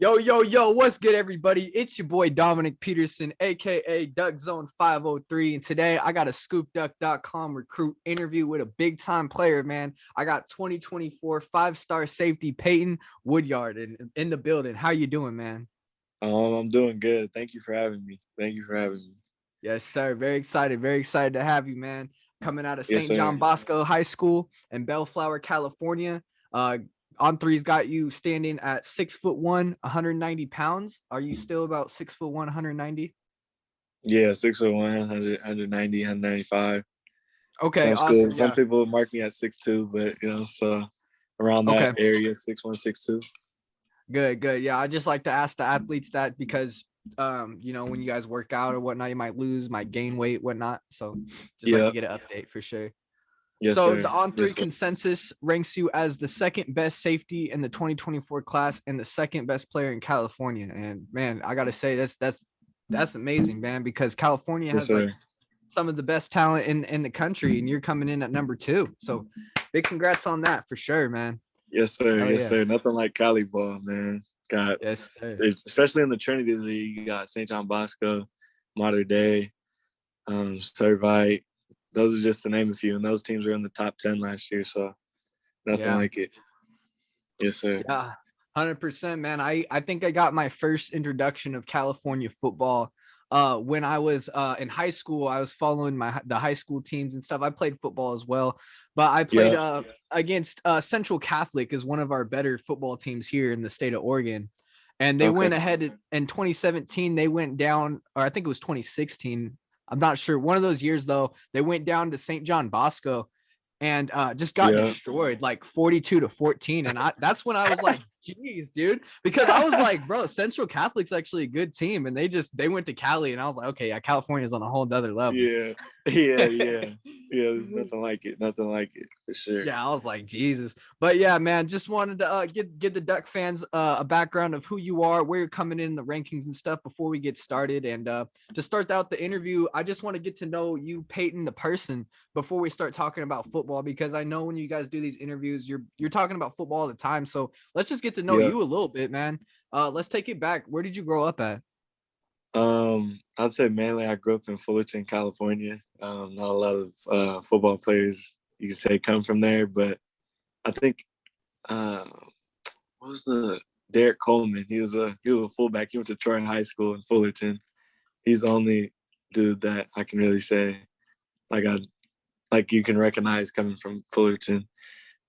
Yo, yo, yo, what's good, everybody? It's your boy Dominic Peterson, aka Duck Zone 503. And today I got a scoopduck.com recruit interview with a big time player, man. I got 2024 5-star safety Peyton Woodyard in the building. How you doing, man? I'm doing good. Thank you for having me. Thank you for having me. Yes, sir. Very excited. Very excited to have you, man. Coming out of Yes, St. John sir. Bosco High School in Bellflower, California. On three's got you standing at 6'1", 190 pounds. Are you still about 6'1", 190? Yeah, 6'1", 190, 195. Okay, Some schools, awesome. some Yeah. people mark me at 6'2", but so around that Okay. area, 6'1", 6'2". Good, good. Yeah, I just like to ask the athletes that because when you guys work out or whatnot, you might lose, might gain weight, whatnot. So just like to Yeah. get an update for sure. Yes, So sir. the on three Yes, sir. consensus ranks you as the second best safety in the 2024 class and the second best player in California. And man, I gotta say that's amazing, man, because California Yes, has like sir. some of the best talent in the country, and you're coming in at number 2. So big congrats on that for sure, man. Yes, sir. Hell Yes, yeah. sir. Nothing like Cali ball, man. Got Yes, sir. especially in the Trinity League, you got St. John Bosco, Mater Dei, Servite. Those are just to name a few, and those teams were in the top 10 last year. So nothing Yeah. like it. Yes, sir. Yeah, 100%, man. I think I got my first introduction of California football when I was in high school. I was following the high school teams and stuff. I played football as well, but I played Yeah. against Central Catholic is one of our better football teams here in the state of Oregon. And they Okay. went ahead in 2017. They went down, or I think it was 2016. I'm not sure. One of those years, though, they went down to St. John Bosco and just got Yeah. destroyed like 42-14. And that's when I was like, geez, dude, because I was like, bro, Central Catholic's actually a good team. And they went to Cali, and I was like, okay, yeah, California's on a whole other level. Yeah. Yeah. Yeah. Yeah. There's nothing like it. Nothing like it for sure. Yeah, I was like, Jesus. But yeah, man, just wanted to give the Duck fans a background of who you are, where you're coming in the rankings and stuff before we get started. And to start out the interview, I just want to get to know you, Peyton, the person, before we start talking about football, because I know when you guys do these interviews, you're talking about football all the time. So let's just get to know Yeah. you a little bit, man. Let's take it back. Where did you grow up at? I'd say mainly I grew up in Fullerton, California. Not a lot of football players you could say come from there, but I think uh, what was the Derek Coleman? He was a fullback. He went to Troy High School in Fullerton. He's the only dude that I can really say like you can recognize coming from Fullerton.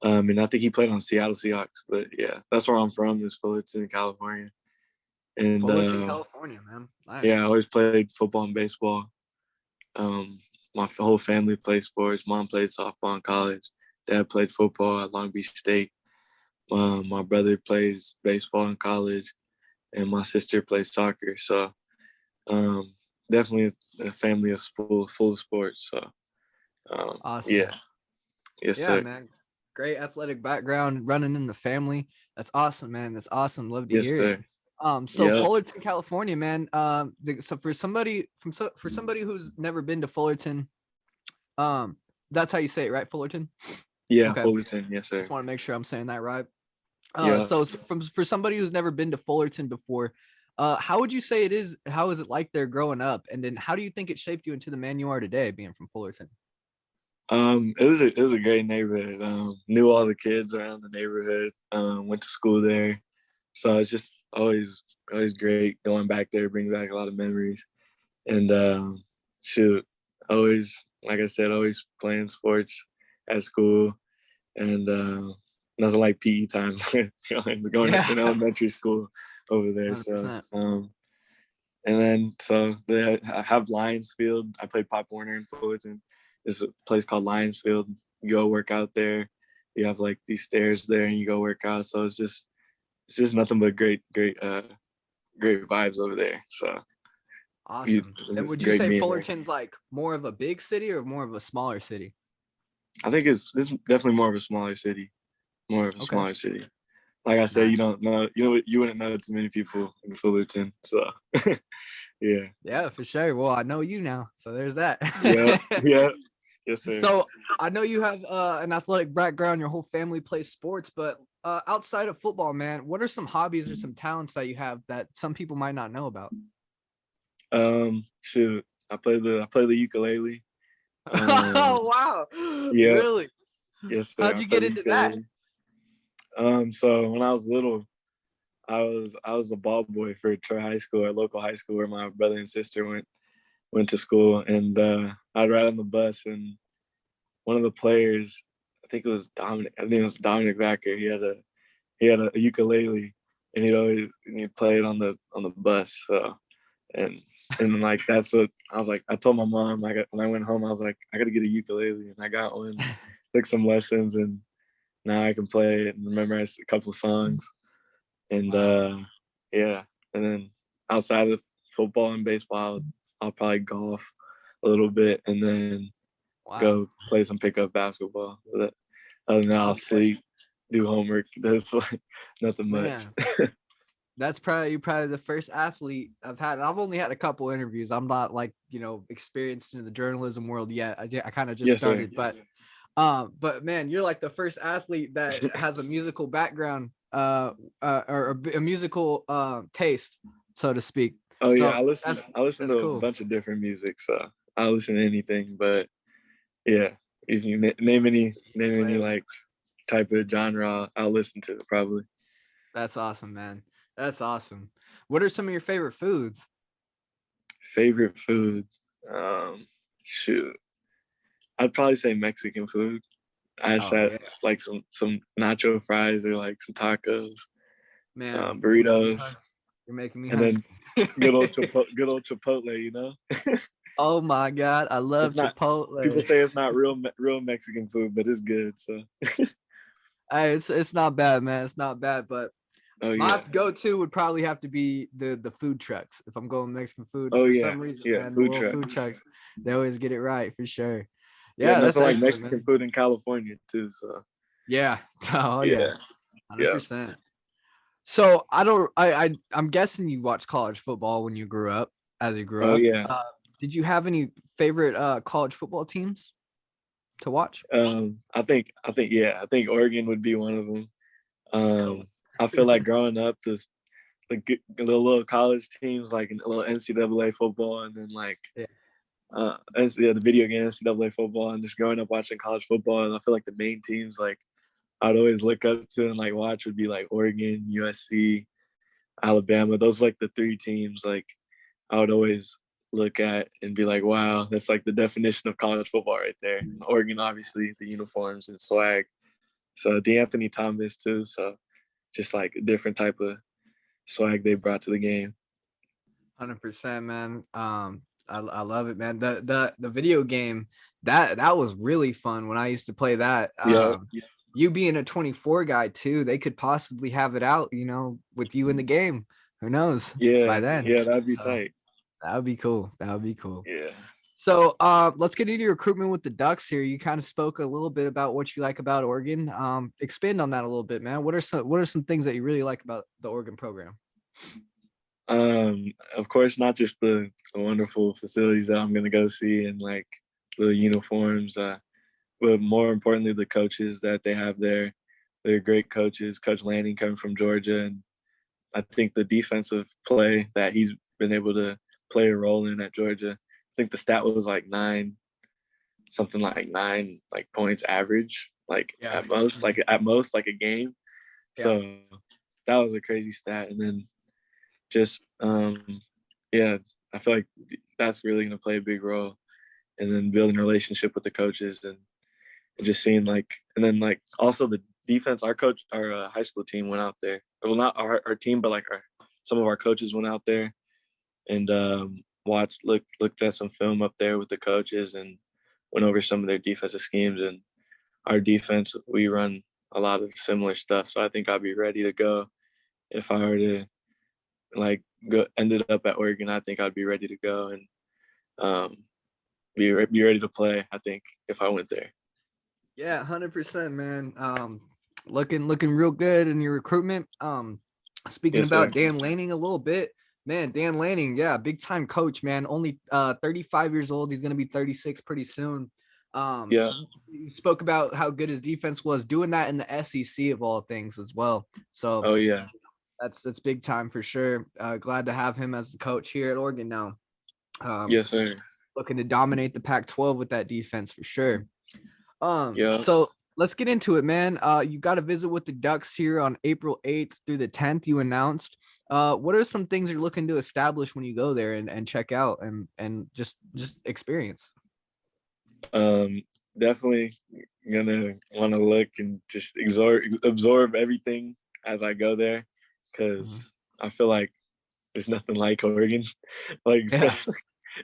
And I think he played on Seattle Seahawks. But yeah, that's where I'm from, is Fullerton, California. And Fullerton, California, man. yeah, I Nice. always played football and baseball. My whole family played sports. Mom played softball in college. Dad played football at Long Beach State. My brother plays baseball in college, and my sister plays soccer. So um, definitely a family of full of sports. So Awesome. yeah, yes Yeah, sir, man. Great athletic background running in the family. That's awesome, man. That's awesome. Love to yes hear it. sir. So Yeah, Fullerton, California, man. So for somebody who's never been to Fullerton, that's how you say it, right? Fullerton. yeah, Okay. Fullerton, yes Just sir. want to make sure I'm saying that right. Yeah. For somebody who's never been to Fullerton before, how would you say it is? How is it like there growing up? And then how do you think it shaped you into the man you are today, being from Fullerton? It was a great neighborhood. Knew all the kids around the neighborhood. Went to school there, so it's just always great going back there. Bring back a lot of memories. And shoot, always like I said, always playing sports at school, and nothing like PE time. Going Yeah, in elementary school over there. So 100%. and then I have Lions Field. I played Pop Warner in Fullerton. There's a place called Lions Field. You go work out there. You have like these stairs there, and you go work out. So it's just nothing but great vibes over there. So Awesome. it's And just would you great say being there. Fullerton's like more of a big city or more of a smaller city? I think it's definitely more of a smaller city. More of a Okay. smaller city. Like I said, you Nice. don't know, you wouldn't know too many people in Fullerton. So yeah, Yeah, for sure. Well, I know you now, so there's that. yeah, yeah, yes sir. So I know you have an athletic background. Your whole family plays sports, but outside of football, man, what are some hobbies or some talents that you have that some people might not know about? Shoot, I play the ukulele. Um, Oh, wow. yeah, Really? yes, sir. How'd I you play get the into that? ukulele. So when I was little, I was a ball boy for Troy High School, our local high school where my brother and sister went to school, and I'd ride on the bus, and one of the players, I think it was Dominic. I think it was Dominic Vacker. He had a ukulele, and he'd play it on the bus. So and like that's what I was like. I told my mom like when I went home, I was like, I got to get a ukulele, and I got one. Took some lessons, and now I can play it and memorize a couple of songs. And Wow. yeah, and then outside of football and baseball, I'll probably golf a little bit, and then Wow. go play some pickup basketball. But other than that, I'll Okay. sleep, do homework. That's like nothing much. Man, that's probably the first athlete I've had. I've only had a couple interviews. I'm not like, experienced in the journalism world yet. I kind of just Yes, sir. started, but man, you're like the first athlete that has a musical background, or a musical taste, so to speak. Oh yeah, So I listen that's to a cool. bunch of different music, so I listen to anything. But yeah, if you name any like type of genre, I'll listen to it probably. That's awesome, man. That's awesome. What are some of your favorite foods? Favorite foods? Shoot, I'd probably say Mexican food. I just Oh had yeah, like some nacho fries or like some tacos, man, burritos, you're making me and then hungry. good old Chipotle. Oh my God, I love It's not. People Chipotle. say it's not real Mexican food, but it's good. So, Hey, it's not bad, man. It's not bad, but oh my yeah, go-to would probably have to be the food trucks. If I'm going Mexican food, oh for yeah, some reason, yeah, man, the food little truck. food trucks, they always get it right for sure. Yeah, Yeah, that's nothing like excellent, Mexican man. food in California too. So Yeah. Oh yeah, yeah, yeah. 100%. So I don't. I'm guessing you watched college football when you grew up. As you grew Oh up, yeah. did you have any favorite college football teams to watch? I think Oregon would be one of them. Let's go. I feel like growing up, the little college teams like a little NCAA football, and then like Yeah. the video game NCAA football, and just growing up watching college football. And I feel like the main teams like I'd always look up to and like watch would be like Oregon, USC, Alabama. Those like the three teams like I would always look at and be like, wow, that's like the definition of college football right there. And Oregon, obviously, the uniforms and swag. So D'Anthony Thomas too. So just like a different type of swag they brought to the game. 100%, man. I love it, man. The video game that was really fun when I used to play that. Yeah, You being a 24 guy too, they could possibly have it out, with you in the game. Who knows by yeah, then? yeah. That'd be So tight. that would be cool. That would be cool. Yeah. So let's get into your recruitment with the Ducks here. You kind of spoke a little bit about what you like about Oregon. Expand on that a little bit, man. What are some things that you really like about the Oregon program? Of course, not just the wonderful facilities that I'm gonna go see and like the uniforms, but more importantly, the coaches that they have there. They're great coaches. Coach Lanning coming from Georgia, and I think the defensive play that he's been able to play a role in at Georgia. I think the stat was like something like nine like points average, like Yeah. at most like a game. Yeah. So that was a crazy stat. And then just yeah, I feel like that's really gonna play a big role. And then building a relationship with the coaches and just seeing like, and then like also the defense. Our high school team went out there. Well, not our team, but like some of our coaches went out there and looked at some film up there with the coaches and went over some of their defensive schemes. And our defense, we run a lot of similar stuff. So I think I'll be ready to go if I were to like go ended up at Oregon. I think I'd be ready to go and um, be ready to play. I think if I went there. Yeah, 100%, man. Looking real good in your recruitment. Speaking Yes, sir. about Dan Lanning a little bit, man. Dan Lanning, yeah, big time coach, man. Only 35 years old. He's gonna be 36 pretty soon. Yeah. You spoke about how good his defense was, doing that in the SEC of all things as well. So Oh yeah. that's big time for sure. Glad to have him as the coach here at Oregon now. Yes, sir. Looking to dominate the Pac-12 with that defense for sure. Yeah. So let's get into it, man. You got to visit with the Ducks here on April 8th through the 10th. You announced. What are some things you're looking to establish when you go there and check out and just experience? Definitely gonna want to look and just absorb everything as I go there, because I feel like there's nothing like Oregon. Like, Yeah. especially,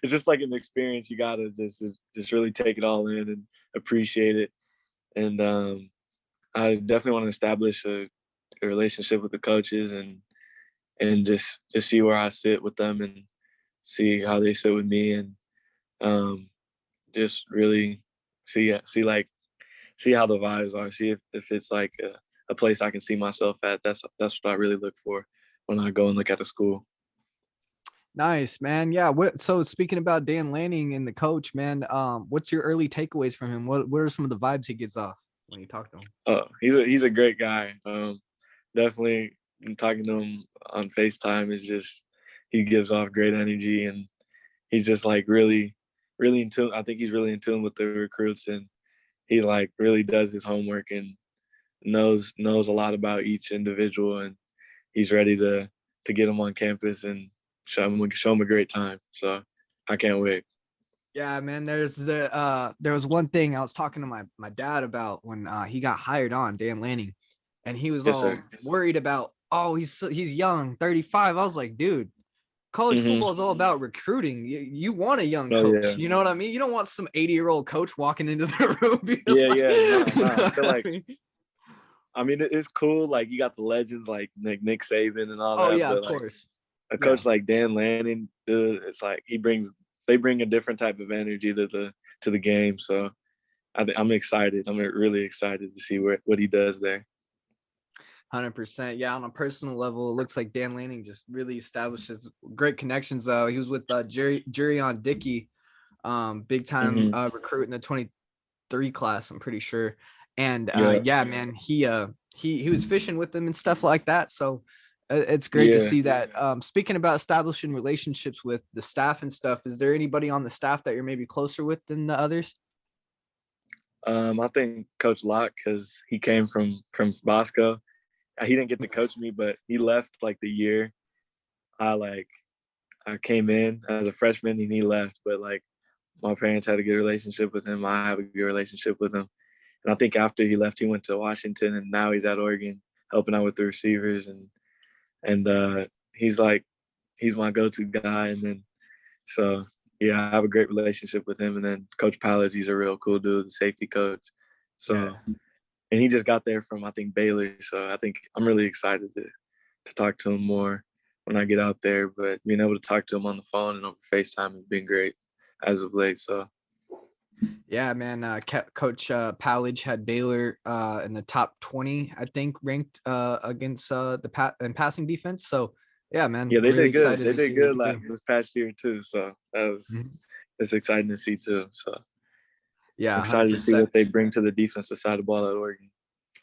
it's just like an experience. You gotta just really take it all in and appreciate it. And I definitely want to establish a relationship with the coaches and just see where I sit with them and see how they sit with me, and just really see how the vibes are, see if it's like a place I can see myself at. That's what I really look for when I go and look at a school. Nice, man. Yeah. So speaking about Dan Lanning and the coach, man, what's your early takeaways from him? What are some of the vibes he gives off when you talk to him? He's a great guy. Definitely talking to him on FaceTime is just, he gives off great energy, and he's just like really in tune. I think he's really in tune with the recruits, and he like really does his homework and knows a lot about each individual, and he's ready to get them on campus and show them a great time. So I can't wait. Yeah, man. There was one thing I was talking to my dad about when he got hired on, Dan Lanning, and he was Yes, sir. all worried about, oh, he's young, 35. I was like, dude, college Mm-hmm. football is all about recruiting. You want a young Oh coach. yeah. You know what I mean? You don't want some 80-year-old coach walking into the room. Yeah. No. I feel like, mean? I mean, it's cool. Like, you got the legends like Nick Saban and all Oh that, yeah, of but like course. a Yeah. coach like Dan Lanning, dude, it's like they bring a different type of energy to the game. So I'm excited. I'm really excited to see what he does there. 100%. Yeah, on a personal level, it looks like Dan Lanning just really establishes great connections. He was with Jury on Dickey, big time Mm-hmm. recruit in the 23 class, I'm pretty sure. And Yeah. yeah, man, he was fishing with them and stuff like that. So it's great to Yeah. see that. Speaking about establishing relationships with the staff and stuff, is there anybody on the staff that you're maybe closer with than the others? I think Coach Locke, because he came from Bosco. He didn't get to Nice. coach me, but he left like the year I I came in as a freshman, and he left. But like, my parents had a good relationship with him. I have a good relationship with him. And I think after he left, he went to Washington, and now he's at Oregon helping out with the receivers, and he's my go-to guy. And then so yeah, I have a great relationship with him. And then Coach Pallage, he's a real cool dude, the safety coach. Yeah. So, and he just got there from, I think, Baylor. So I think I'm really excited to talk to him more when I get out there. But being able to talk to him on the phone and over FaceTime has been great as of late. So Yeah, man. Coach Pallage had Baylor in the top 20, I think, ranked against the passing defense. So, yeah, man, yeah, they really did good. excited They to see did what he good can do. this past year too. So Mhm. it's exciting to see too. So Yeah, I'm excited to see 100%. what they bring to the defensive side of the ball at Oregon.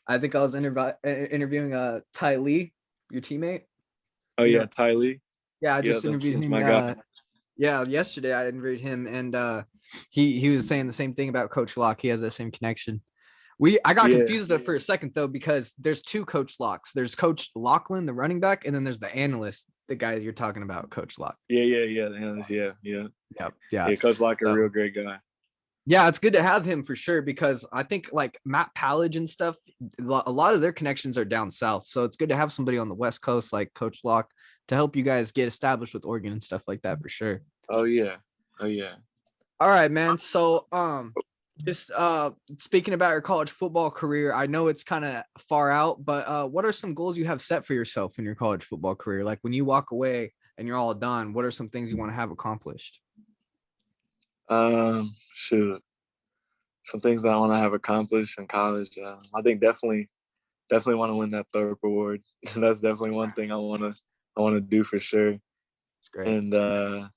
I think I was interviewing Ty Lee, your teammate. Oh You yeah, know, Ty Lee. yeah, I Yeah, just interviewed that's him. my guy. Yeah, yesterday I interviewed him, and he was saying the same thing about Coach Locke. He has that same connection. I got Yeah, confused there for a second though, because there's two Coach Locks. There's Coach Lachlan, the running back, and then there's the analyst, the guy you're talking about, Coach Locke. yeah. Yep. Yeah. Yeah, Coach Locke, a So real great guy. yeah, it's good to have him for sure, because I think like Matt Pallage and stuff, a lot of their connections are down south. So it's good to have somebody on the West Coast like Coach Locke to help you guys get established with Oregon and stuff like that for sure. Oh yeah, oh yeah. All right, man. So just speaking about your college football career, I know it's kind of far out, but what are some goals you have set for yourself in your college football career? Like when you walk away and you're all done, what are some things you want to have accomplished? Shoot, some things that I want to have accomplished in college. I think definitely want to win that third award. That's definitely one thing I want to do for sure. It's great. And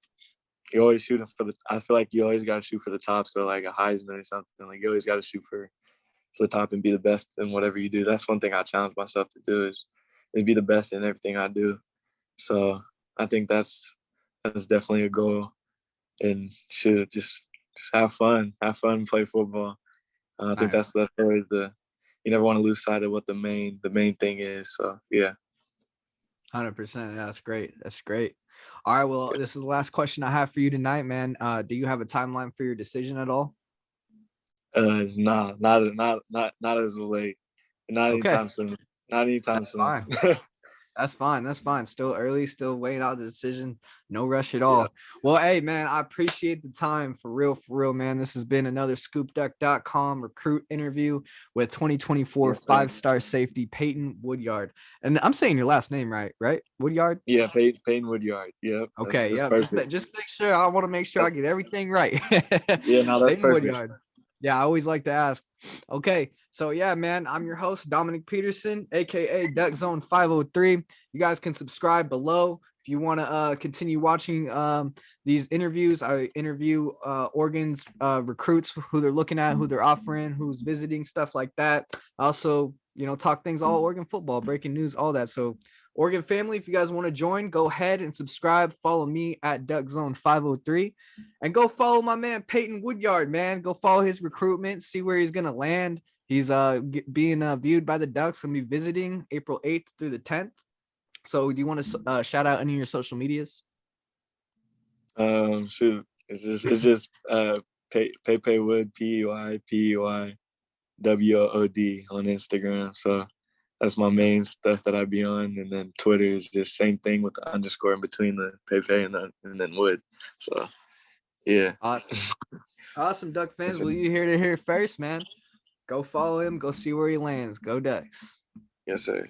you always shooting for the. I feel like you always got to shoot for the top. So like a Heisman or something, like you always got to shoot for the top and be the best in whatever you do. That's one thing I challenge myself to do is be the best in everything I do. So I think that's definitely a goal, and should just have fun, play football. I think Nice. that's always you never want to lose sight of what the main thing is. So yeah. 100%. Yeah, that's great. That's great. All right. Well, this is the last question I have for you tonight, man. Do you have a timeline for your decision at all? Nah, not as late. Not Okay. anytime soon. Not anytime That's soon. fine. That's fine. That's fine. Still early, still weighing out the decision. No rush at Yeah. all. Well, hey, man, I appreciate the time for real, man. This has been another scoopduck.com recruit interview with 2024 Yes, sir. five-star safety Peyton Woodyard. And I'm saying your last name right? Woodyard? Yeah, Peyton Woodyard. Yep, Okay, that's yeah. perfect. Just make sure. I want to make sure I get everything right. Yeah, no, that's Peyton perfect. Woodyard. Yeah, I always like to ask. Okay, so yeah, man, I'm your host, Dominic Peterson, aka Duck Zone 503. You guys can subscribe below if you want to continue watching these interviews. I interview Oregon's recruits, who they're looking at, who they're offering, who's visiting, stuff like that. Also, talk things all Oregon football, breaking news, all that. So Oregon family, if you guys want to join, go ahead and subscribe. Follow me at Duck Zone 503, and go follow my man Peyton Woodyard. Man, go follow his recruitment, see where he's gonna land. He's being viewed by the Ducks and be visiting April 8th through the 10th. So, do you want to shout out any of your social medias? Shoot, it's just Pey Wood, PeyPeyWood on Instagram. So that's my main stuff that I be on, and then Twitter is just same thing with the underscore in between the Pey and then Wood. So yeah. Awesome, Duck fans. Well, you hear it here first, man. Go follow him. Go see where he lands. Go Ducks. Yes, sir.